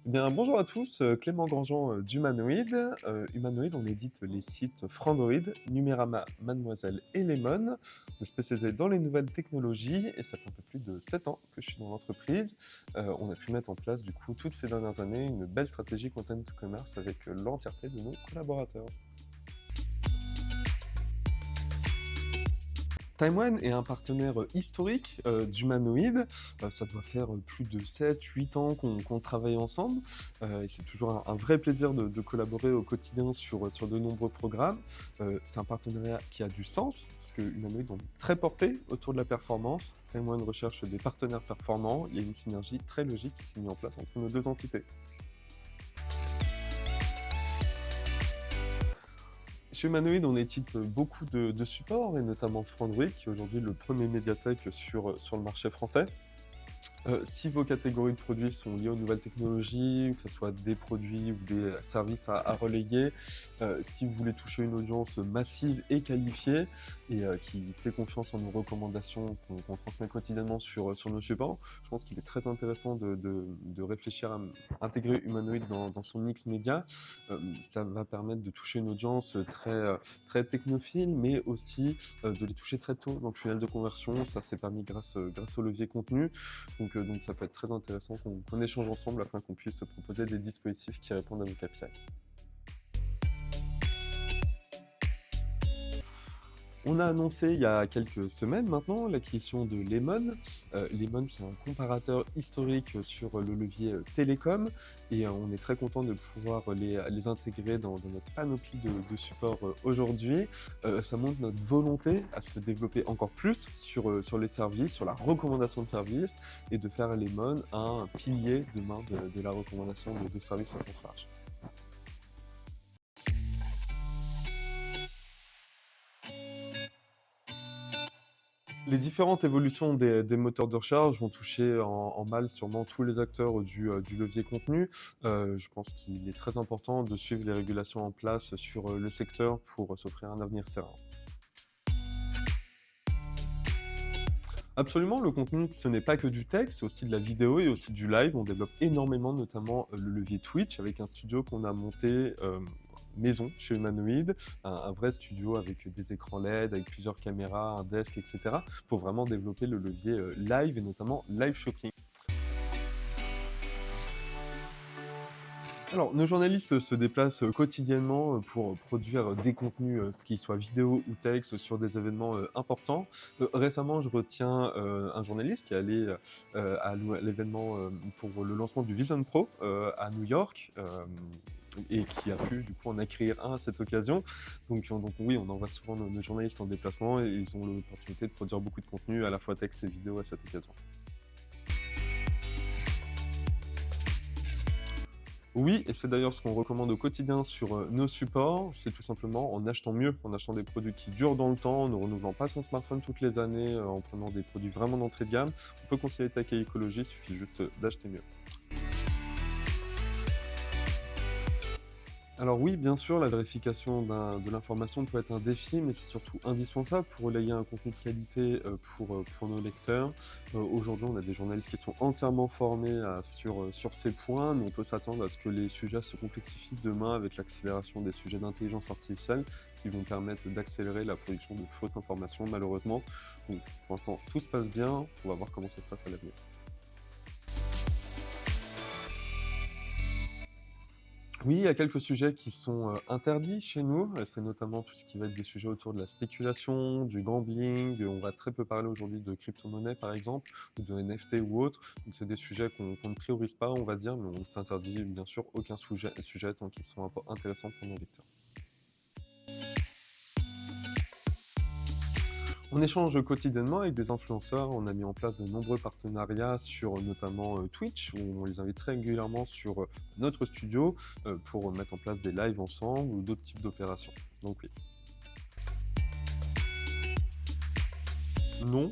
Eh bien, bonjour à tous, Clément Grandjean d'Humanoid. Humanoid, on édite les sites Frandroid, Numérama, Mademoiselle et Lemon. On est spécialisé dans les nouvelles technologies et ça fait un peu plus de 7 ans que je suis dans l'entreprise. On a pu mettre en place, du coup, toutes ces dernières années, une belle stratégie content commerce avec l'entièreté de nos collaborateurs. Time est un partenaire historique d'Humanoid. Ça doit faire plus de 7, 8 ans qu'on travaille ensemble. Et c'est toujours un vrai plaisir de collaborer au quotidien sur de nombreux programmes. C'est un partenariat qui a du sens, parce que Humanoid, on est très porté autour de la performance. Time recherche des partenaires performants. Il y a une synergie très logique qui s'est mise en place entre nos deux entités. Chez Humanoid, on équipe beaucoup de supports, et notamment Frandroid, qui est aujourd'hui le premier médiathèque sur le marché français. Si vos catégories de produits sont liées aux nouvelles technologies, que ce soit des produits ou des services à relayer, si vous voulez toucher une audience massive et qualifiée et qui fait confiance en nos recommandations qu'on transmet quotidiennement sur nos supports, je pense qu'il est très intéressant de réfléchir à intégrer Humanoid dans son mix média. Ça va permettre de toucher une audience très technophile, mais aussi de les toucher très tôt dans le funnel de conversion. Ça s'est permis grâce au levier contenu. Donc ça peut être très intéressant qu'on échange ensemble afin qu'on puisse proposer des dispositifs qui répondent à nos KPI. On a annoncé il y a quelques semaines maintenant l'acquisition de Lemon. Lemon, c'est un comparateur historique sur le levier télécom et on est très content de pouvoir les intégrer dans notre panoplie de supports aujourd'hui. Ça montre notre volonté à se développer encore plus sur les services, sur la recommandation de services et de faire Lemon un pilier demain de la recommandation de services au sens large. Les différentes évolutions des moteurs de recherche vont toucher en mal sûrement tous les acteurs du levier contenu. Je pense qu'il est très important de suivre les régulations en place sur le secteur pour s'offrir un avenir serein. Absolument, le contenu, ce n'est pas que du texte, c'est aussi de la vidéo et aussi du live. On développe énormément, notamment le levier Twitch, avec un studio qu'on a monté maison chez Humanoid, un vrai studio avec des écrans LED, avec plusieurs caméras, un desk, etc., pour vraiment développer le levier live et notamment live shopping. Alors, nos journalistes se déplacent quotidiennement pour produire des contenus, qu'ils soient vidéo ou texte, sur des événements importants. Récemment, je retiens un journaliste qui est allé à l'événement pour le lancement du Vision Pro à New York. Et qui a pu du coup en acquérir un à cette occasion. Donc oui, on envoie souvent nos journalistes en déplacement et ils ont l'opportunité de produire beaucoup de contenu, à la fois texte et vidéo à cette occasion. Oui, et c'est d'ailleurs ce qu'on recommande au quotidien sur nos supports, c'est tout simplement en achetant mieux, en achetant des produits qui durent dans le temps, en ne renouvelant pas son smartphone toutes les années, en prenant des produits vraiment d'entrée de gamme. On peut conseiller Tech et écologie, il suffit juste d'acheter mieux. Alors oui, bien sûr, la vérification de l'information peut être un défi, mais c'est surtout indispensable pour relayer un contenu de qualité pour nos lecteurs. Aujourd'hui, on a des journalistes qui sont entièrement formés sur ces points, mais on peut s'attendre à ce que les sujets se complexifient demain avec l'accélération des sujets d'intelligence artificielle qui vont permettre d'accélérer la production de fausses informations, malheureusement. Donc, pour l'instant, tout se passe bien. On va voir comment ça se passe à l'avenir. Oui, il y a quelques sujets qui sont interdits chez nous. C'est notamment tout ce qui va être des sujets autour de la spéculation, du gambling. On va très peu parler aujourd'hui de crypto-monnaie, par exemple, ou de NFT ou autre. Donc, c'est des sujets qu'on ne priorise pas, on va dire, mais on s'interdit bien sûr aucun sujet tant qu'ils sont intéressants pour nos lecteurs. On échange quotidiennement avec des influenceurs. On a mis en place de nombreux partenariats sur notamment Twitch, où on les invite très régulièrement sur notre studio pour mettre en place des lives ensemble ou d'autres types d'opérations. Donc oui. Non,